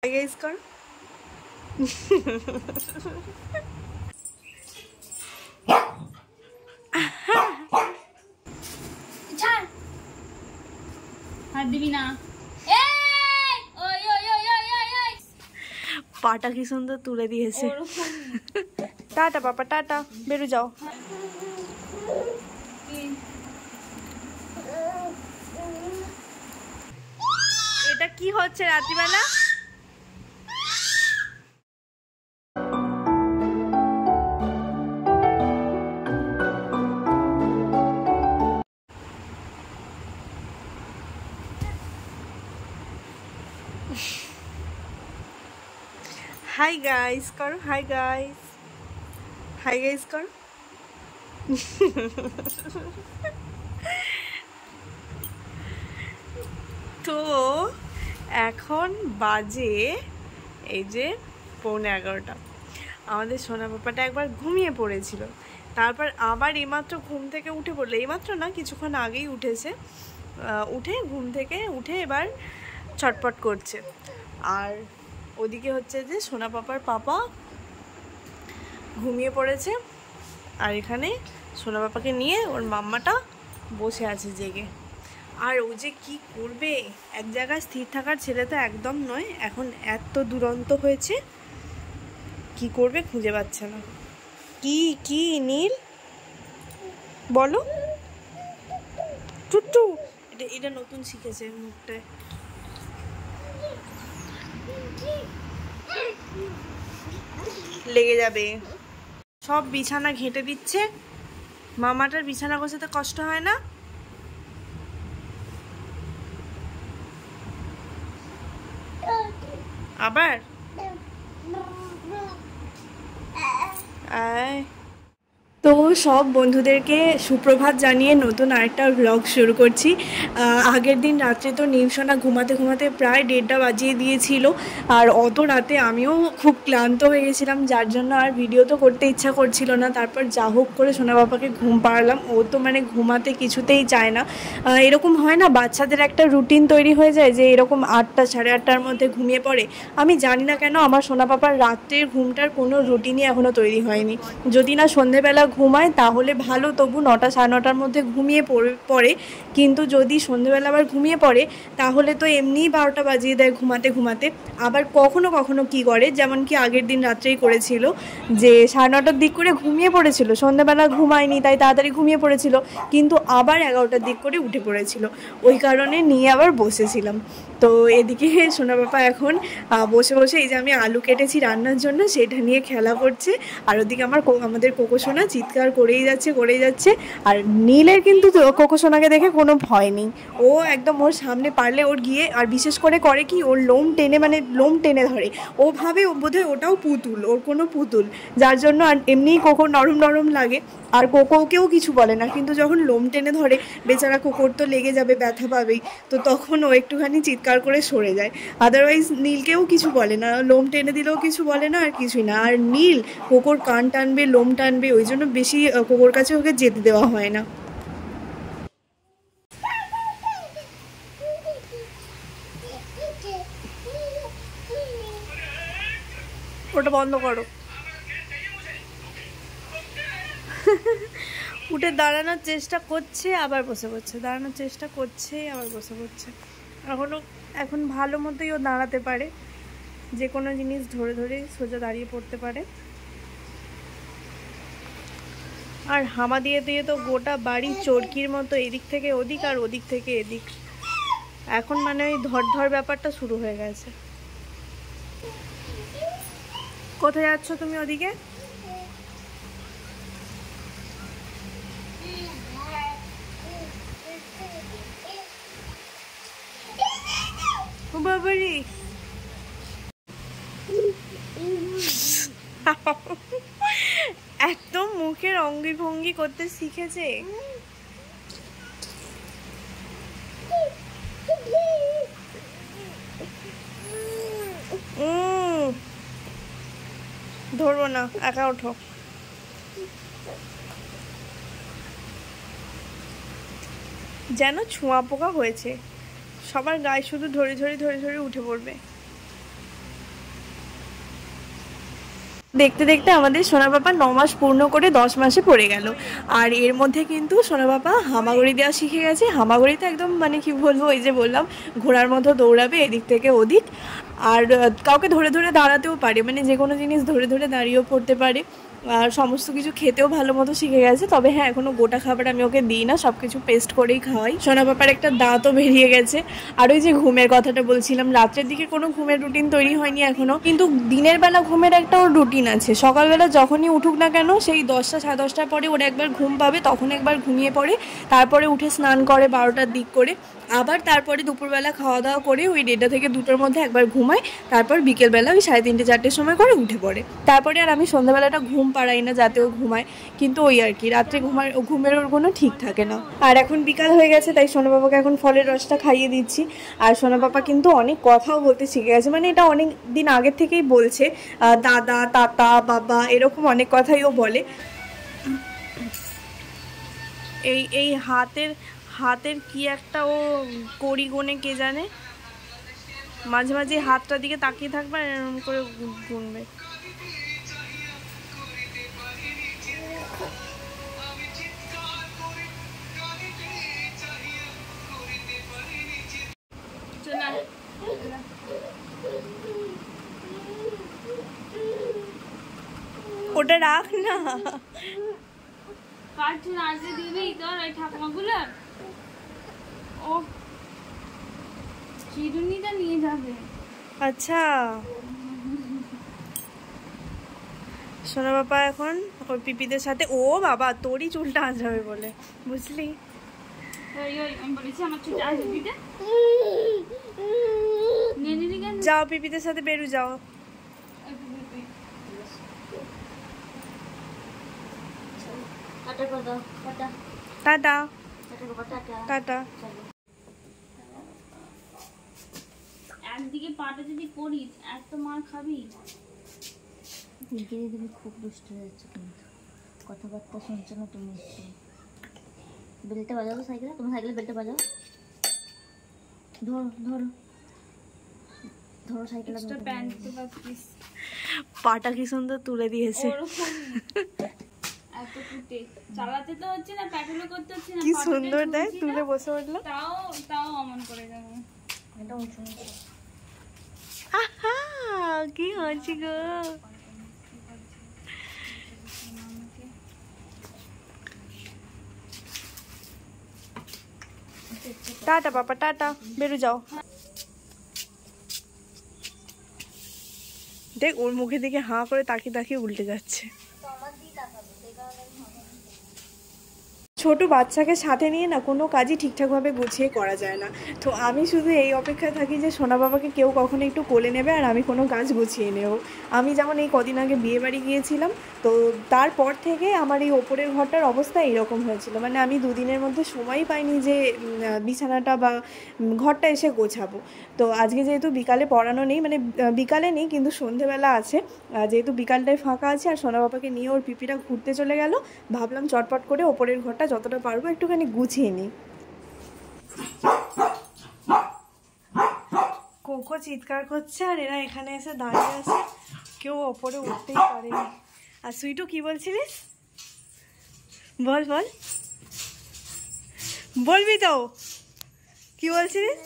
Guys कर पाटा की सुंदर तुले दिए से टाटा पापा टाटा बेरु जाओ এটা কি হচ্ছে রাত্রিবেলা हाय गाइस करो हाय गाइस करो तो এখন বাজে এই যে 11:15 আমাদের সোনা পাপাটা একবার ঘুমিয়ে পড়েছিল তারপর আবার এইমাত্র ঘুম থেকে উঠে পড়লো এইমাত্র না কিছুক্ষণ আগেই উঠেছে উঠে ঘুম থেকে উঠে এবার ছটপট করছে আর ওদিকে হচ্ছে যে সোনা পাপার পাপা ঘুমিয়ে পড়েছে আর এখানে সোনা পাপাকে নিয়ে ওর মাম্মাটা বসে আছে জেগে আর ও যে কি করবে এক জায়গায় স্থির থাকার ছেলে তো একদম নয় এখন এত দুরন্ত হয়েছে কি করবে খুঁজে পাচ্ছে না কি কি নীল বলো টুটু এটা নতুন শিখেছে মুখটায় লেগে যাবে সব বিছানা ঘেঁটে দিচ্ছে মামাটার বিছানা গোছাতে কষ্ট হয় না আবার তো সব বন্ধুদেরকে সুপ্রভাত জানিয়ে নতুন আরেকটা ব্লগ শুরু করছি আগের দিন রাত্রে তো নীলসোনা ঘুমাতে ঘুমাতে প্রায় 1:30 বাজিয়ে দিয়েছিল আর অত রাতে আমিও খুব ক্লান্ত হয়ে গেছিলাম যার জন্য আর ভিডিও তো করতে ইচ্ছা করছিল না তারপর যা হোক করে সোনা বাবাকে ঘুম পাড়ালাম ও তো মানে ঘুমাতে কিছুতেই চায় না এরকম হয় না বাচ্চাদের একটা রুটিন তৈরি হয়ে যায় যে এরকম 8টা 8:30টার মধ্যে ঘুমিয়ে পড়ে আমি জানি না কেন আমার সোনা বাবার রাত্রের ঘুমটার কোনো রুটিনই এখনও তৈরি হয়নি যদি না সন্ধেবেলা ঘুমায় তাহলে ভালো তবু 9টা 9:30টার মধ্যে ঘুমিয়ে পড়ে কিন্তু যদি সন্ধেবেলা আবার ঘুমিয়ে পড়ে তাহলে তো এমনিই 12টা বাজিয়ে দেয় ঘুমাতে ঘুমাতে আবার কখনো কখনো কি করে যেমন কি আগের দিন রাত্রেই করেছিল যে 9:30টার দিক করে ঘুমিয়ে পড়েছিল সন্ধেবেলা ঘুমায়নি তাই তাড়াতাড়ি ঘুমিয়ে পড়েছিল কিন্তু আবার 11টার দিক করে উঠে পড়েছিল ওই কারণে নিয়ে আবার বসেছিলাম তো এদিকে সোনা বাবা এখন বসে বসে এই যে আমি আলু কেটেছি রান্নার জন্য সেটা নিয়ে খেলা করছে আর ওদিকে আমাদের কোকো সোনা চিৎকার করেই যাচ্ছে আর নীলের কিন্তু কোকো সোনাকে দেখে কোনো ভয় নেই ও একদম ওর সামনে পারলে ওর গিয়ে আর বিশেষ করে কি ওর লোম টেনে ধরে ও ভাবে বোধহয় ওটাও পুতুল ওর কোনো পুতুল যার জন্য আর এমনিই কোকো নরম নরম লাগে আর কোকোকেও কিছু বলে না কিন্তু যখন লোম টেনে ধরে বেচারা কোকোর তো লেগে যাবে ব্যথা পাবেই তো তখন ও একটুখানি চিৎকার করে সরে যায় আদারওয়াইজ নীলকেও কিছু বলে না লোম টেনে দিলেও কিছু বলে না আর কিছুই না আর নীল কোকোর কান টানবে লোম টানবে ওই জন্য বেশি কোকোর কাছে ওকে যেতে দেওয়া হয় না ওটা বন্ধ করো উঠে দাঁড়ানোর চেষ্টা করছে আবার বসে পড়ছে দাঁড়ানোর চেষ্টা করছে আবার বসে পড়ছে এখন ভালো মতোই ও দাঁড়াতে পারে যে কোনো জিনিস ধরে ধরে সোজা দাঁড়িয়ে পড়তে পারে আর হামা দিয়ে দিয়ে তো গোটা বাড়ি চরকির মতো এদিক থেকে ওদিক আর ওদিক থেকে এদিক এখন মানে ওই ধর ব্যাপারটা শুরু হয়ে গেছে কোথায় যাচ্ছ তুমি ওদিকে বাবারি এত মুখের অঙ্গি ভঙ্গি করতে শিখেছে ধরবো না একা ওঠো যেন ছোঁয়া পোকা হয়েছে সবার গায়ে শুধু ধরে ধরে উঠে পড়বে দেখতে দেখতে আমাদের সোনা পাপা 9 মাস পূর্ণ করে 10 মাসে পড়ে গেল। আর এর মধ্যে কিন্তু সোনা পাপা হামাগুড়ি দেওয়া শিখে গেছে। হামাগুড়িতে একদম মানে কি বলবো, ওই যে বললাম ঘোড়ার মতো দৌড়াবে এদিক থেকে ওদিক, আর কাউকে ধরে ধরে দাঁড়াতেও পারে, মানে যে কোনো জিনিস ধরে ধরে দাঁড়িয়েও পড়তে পারে, আর সমস্ত কিছু খেতেও ভালো মতো শিখে গেছে। তবে হ্যাঁ, এখনও গোটা খাবার আমি ওকে দিই না, সব কিছু পেস্ট করেই খাওয়াই। সোনা পাপার একটা দাঁতও বেরিয়ে গেছে। আর ওই যে ঘুমের কথাটা বলছিলাম, রাত্রের দিকে কোনো ঘুমের রুটিন তৈরি হয়নি এখনও, কিন্তু দিনের বেলা ঘুমের একটা ওর রুটিন আছে। সকালবেলা যখনই উঠুক না কেন, সেই 10টা সাড়ে 10টার পরে ওর একবার ঘুম পাবে, তখন একবার ঘুমিয়ে পড়ে, তারপরে উঠে স্নান করে 12টার দিক করে, আবার তারপরে দুপুরবেলা খাওয়া দাওয়া করে ওই 1:30 থেকে 2টোর মধ্যে একবার ঘুমায়, তারপর বিকেলবেলা ওই 3:30 4টের সময় করে উঠে পড়ে। তারপরে আর আমি সন্ধ্যাবেলাটা ঘুম পাড়াই না যাতে ও ঘুমায়, কিন্তু ওই আর কি রাত্রে ঘুমের ওর কোনো ঠিক থাকে না। আর এখন বিকাল হয়ে গেছে, তাই সোনা বাবাকে এখন ফলের রসটা খাইয়ে দিচ্ছি। আর সোনা বাবা কিন্তু অনেক কথাও বলতে শিখে গেছে, মানে এটা অনেক দিন আগের থেকেই বলছে, দাদা, তাতা, বাবা, এরকম অনেক কথাই ও বলে। এই হাতের কি একটা ও কড়ি গোনে কে জানে, মাঝে মাঝে হাতটার দিকে তাকিয়ে থাকবে আর এরকম করে গুনবে। ওটা রাখ না, দিবি তোর ওই ঠাকুমাগুলো ও চিরুনিটা নিয়ে যাবে। আচ্ছা, সোনা বাবা এখন ওর পিপিদের সাথে, ও বাবা তোরই চুলটা আঁচড়াবে বলে, বুঝলি? আমি বলেছি আমার চুলটা আসবি, যাও পিপিদের সাথে বেরু যাও। Tata tata. একদিকে পাটা যদি করিস এত মার খাবি। তুমি খুব দুষ্ট হয়ে যাচ্ছ, কিন্তু কথাবার্তা শুনছো না তুমি। বেলটা বাজাবো সাইকেলে, তোমার সাইকেলে বেলটা বাজাও। ধরো ধরো ধরো সাইকেলটা। পাটা কি সুন্দর তুলে দিয়েছে, এত কুটে চালাতে তো হচ্ছে না, প্যাডেলও করতে হচ্ছে না, কি সুন্দর দেখ তুলে বসে পড়লো। তাও অমন করে যাবে। এটা আহা কি হাসি গো। টাটা পাপা, টাটা, বেরো যাও। দেখ ওর মুখের দিকে হাঁ করে তাকিয়ে তাকিয়ে উল্টে যাচ্ছে। ছোট বাচ্চাকে সাথে নিয়ে না কোনো কাজই ঠিকঠাকভাবে গুছিয়ে করা যায় না। তো আমি শুধু এই অপেক্ষায় থাকি যে সোনা বাবাকে কেউ কখনো একটু কোলে নেবে আর আমি কোনো কাজ গুছিয়ে নেব। আমি যেমন এই কদিন আগে বিয়ে বাড়ি গিয়েছিলাম, তো তারপর থেকে আমার এই ওপরের ঘরটার অবস্থা এইরকম হয়েছিল, মানে আমি 2 দিনের মধ্যে সময়ই পাইনি যে বিছানাটা বা ঘরটা এসে গোছাবো। তো আজকে যেহেতু বিকালে পড়ানো নেই, মানে বিকালে নেই কিন্তু সন্ধেবেলা আছে, যেহেতু বিকালটায় ফাঁকা আছে আর সোনা বাবাকে নিয়ে ওর পিপিরা ঘুরতে চলে গেল, ভাবলাম চটপট করে ওপরের ঘরটা যতটা পারবো একটুখানি গুছিয়ে নিই। কোকো চিৎকার করছে আর এরা এখানে এসে দাঁড়িয়ে আছে, কেউ ওপরে উঠতেই পারেনি। আর সুইটু কি বলছিলিস, বল বল, বলবি তো কি বলছিলিস?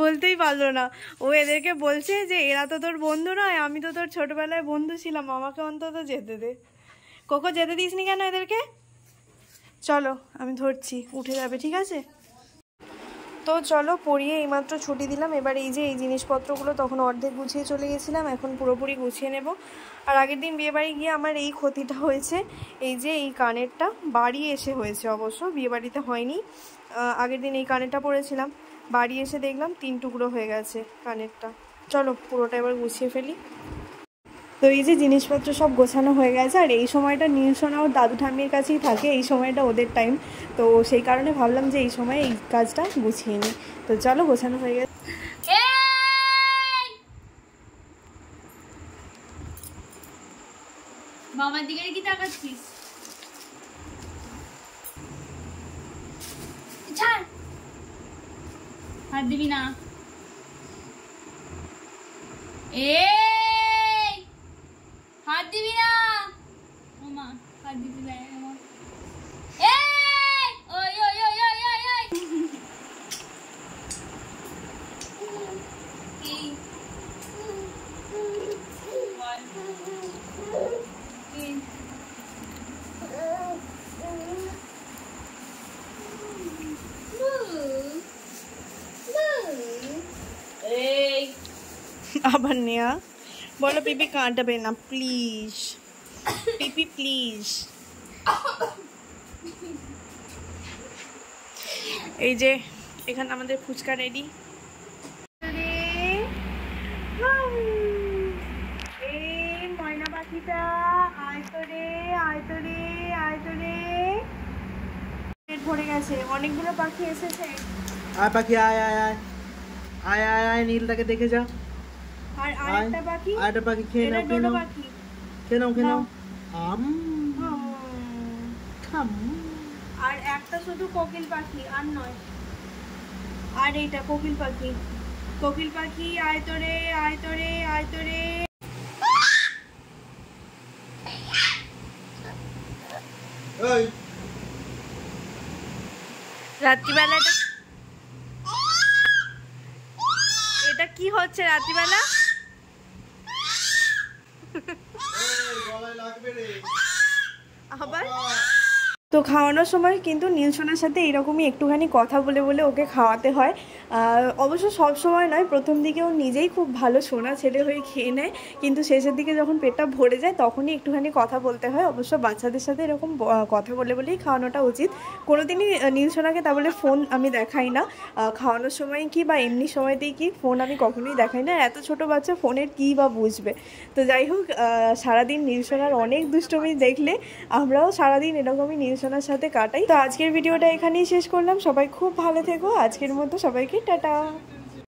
বলতেই পারলো না, ও এদেরকে বলছে যে এরা তো তোর বন্ধু নয়, আমি তো তোর ছোটবেলায় বন্ধু ছিলাম, আমাকে অন্তত যেতে দে। কোকো যেতে দিসনি কেন এদেরকে? চলো আমি ধরছি, উঠে যাবে, ঠিক আছে? তো চলো পড়িয়ে এইমাত্র ছুটি দিলাম, এবার এই যে এই জিনিসপত্রগুলো তখন অর্ধেক গুছিয়ে চলে গেছিলাম, এখন পুরোপুরি গুছিয়ে নেব। আর আগের দিন বিয়েবাড়ি গিয়ে আমার এই ক্ষতিটা হয়েছে, এই যে এই কানেরটা বাড়ি এসে হয়েছে, অবশ্য বিয়েবাড়িতে হয়নি। আগের দিন এই কানেরটা পরেছিলাম, বাড়ি এসে দেখলাম 3 টুকরো হয়ে গেছে কানেরটা। চলো পুরোটা এবার গুছিয়ে ফেলি। তো এই যে জিনিসপত্র সব গোছানো হয়ে গেছে, আর এই সময়টা নিউসোনা ওর দাদু ঠাম্মির কাছেই থাকে, এই সময়টা ওদের টাইম, তো সেই কারণে ভাবলাম যে এই সময় এই কাজটা গুছিয়ে নিই। তো চলো গোছানো হয়ে গেছে। মামার দিকে কি তাকাচ্ছিস? ছাড়, হাত দিবি না। এই হাত দিবি না ওমা, হাত দিবি না ওমা। এই ওই ওই ওই ওই ওই ওই কি বল কি এই আবার নেয়া বলো পিপি কাঁটাবে না প্লিজ, পিপি প্লিজ। এই যে এখানে আমাদের ফুচকা রেডি। এই ময়না পাখিটা আয় তো রে, আয় তো রে, আয় তো রে। পেট ভরে গেছে, অনেকগুলো পাখি এসেছে। আয় পাখি আয় আয় আয় আয় আয় আয়, নীলটাকে দেখে যা। আর আরেকটা পাখি, আরেকটা পাখি খেয়ে নাও, খেয়ে ডোডো নাও, পাখি। খেয়ে নাও, খেয়ে নাও। খাম। আর একটা শুধু কোকিল পাখি, আর নয়। আর এইটা কোকিল পাখি, কোকিল পাখি আয় তো রে, আয় তো রে, আয় তো রে। এই রাত্রিবেলা এটা কি হচ্ছে রাত্রিবেলা? গলায় লাগবে রে আবার তো খাওয়ানোর সময় কিন্তু নীলসোনার সাথে এরকমই একটুখানি কথা বলে বলে ওকে খাওয়াতে হয়। অবশ্য সব সময় নয়, প্রথম দিকে ও নিজেই খুব ভালো সোনা ছেলে হয়ে খেয়ে নেয়, কিন্তু শেষের দিকে যখন পেটটা ভরে যায় তখনই একটুখানি কথা বলতে হয়। অবশ্য বাচ্চাদের সাথে এরকম কথা বলে বলেই খাওয়ানোটা উচিত। কোনোদিনই নীলসোনাকে তা বলে ফোন আমি দেখাই না, খাওয়ানোর সময় কি বা এমনি সময়তেই কি ফোন আমি কখনোই দেখাই না। এত ছোট বাচ্চা ফোনের কী বা বুঝবে। তো যাই হোক, সারাদিন নীলসোনার অনেক দুষ্টুমি দেখলে আমরাও সারাদিন এরকমই নীলসোনার সাথে কাটাই। তো আজকের ভিডিওটা এখানেই শেষ করলাম। সবাই খুব ভালো থেকো। আজকের মতো সবাইকে টাটা।